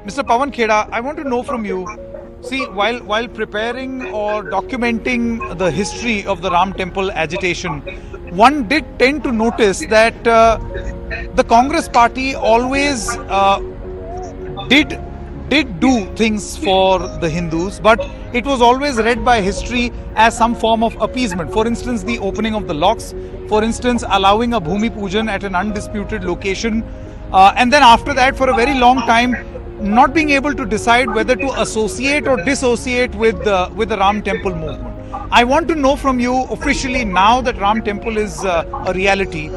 Mr. Pawan Kheda, I want to know from you. See, while preparing or documenting the history of the Ram Temple agitation, one did tend to notice that the Congress party always did do things for the Hindus, but it was always read by history as some form of appeasement. For instance, the opening of the locks, for instance, allowing a Bhumi Pujan at an undisputed location, and then after that, for a very long time, not being able to decide whether to associate or dissociate with the Ram Temple movement. I want to know from you officially, now that Ram Temple is a reality,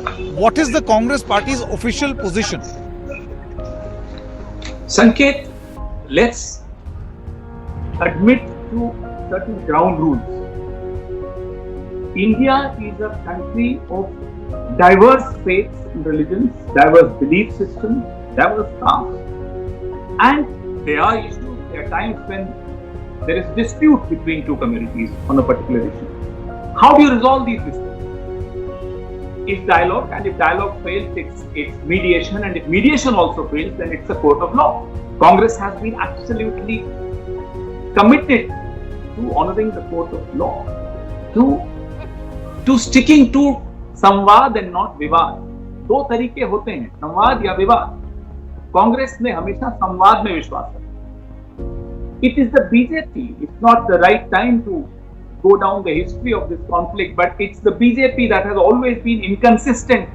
what is the Congress party's official position? Sanket, let's admit to certain ground rules. India is a country of diverse faiths and religions, diverse belief systems, diverse castes, and there are issues, there are times when there is dispute between two communities on a particular issue. How do you resolve these disputes? It's dialogue, and if dialogue fails, it's mediation, and if mediation also fails, then it's a court of law. Congress has been absolutely committed to honoring the court of law, to sticking to संवाद and not विवाद. दो तरीके होते हैं, संवाद या विवाद. कांग्रेस ने हमेशा संवाद में विश्वास रखा. It is the BJP. It's not the right time to go down the history of this conflict, but it's the BJP that has always been inconsistent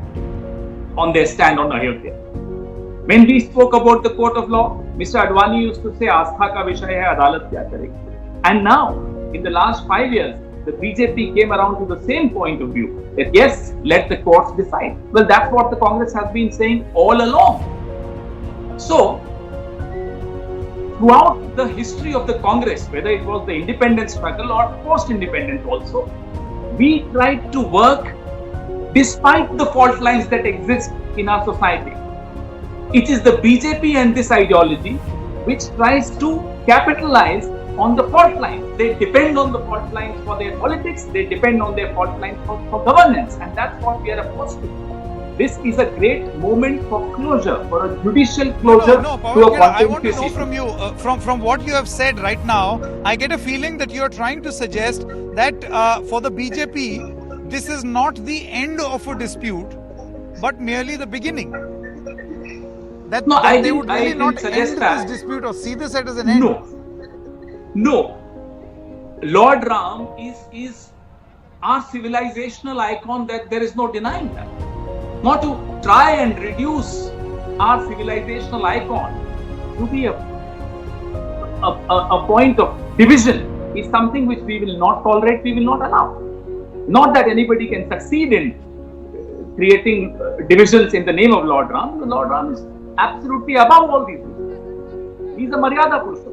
on their stand on Ayodhya. When we spoke about the court of law, Mr. Advani used to say, "Aastha ka vishay hai, adalat kya karegi?" And now, in the last 5 years, the BJP came around to the same point of view that yes, let the courts decide. Well, that's what the Congress has been saying all along. So, throughout the history of the Congress, whether it was the independence struggle or post-independence also, we tried to work despite the fault lines that exist in our society. It is the BJP and this ideology which tries to capitalize on the fault lines. They depend on the fault lines for their politics, they depend on their fault lines for governance, and that's what we are opposed to. This is a great moment for closure, for a judicial closure to a Pawan, I want to contentious know issue. from you, from what you have said right now, I get a feeling that you are trying to suggest that for the BJP, this is not the end of a dispute, but merely the beginning. That, No, that I they didn't- would I really didn't not suggest end that. this dispute or see this as an end. No. Lord Ram is our civilizational icon, that there is no denying that. Not to try and reduce our civilizational icon to be a point of division is something which we will not tolerate, we will not allow. Not that anybody can succeed in creating divisions in the name of Lord Ram. Lord Ram is absolutely above all these things. He is a Maryada Purusha.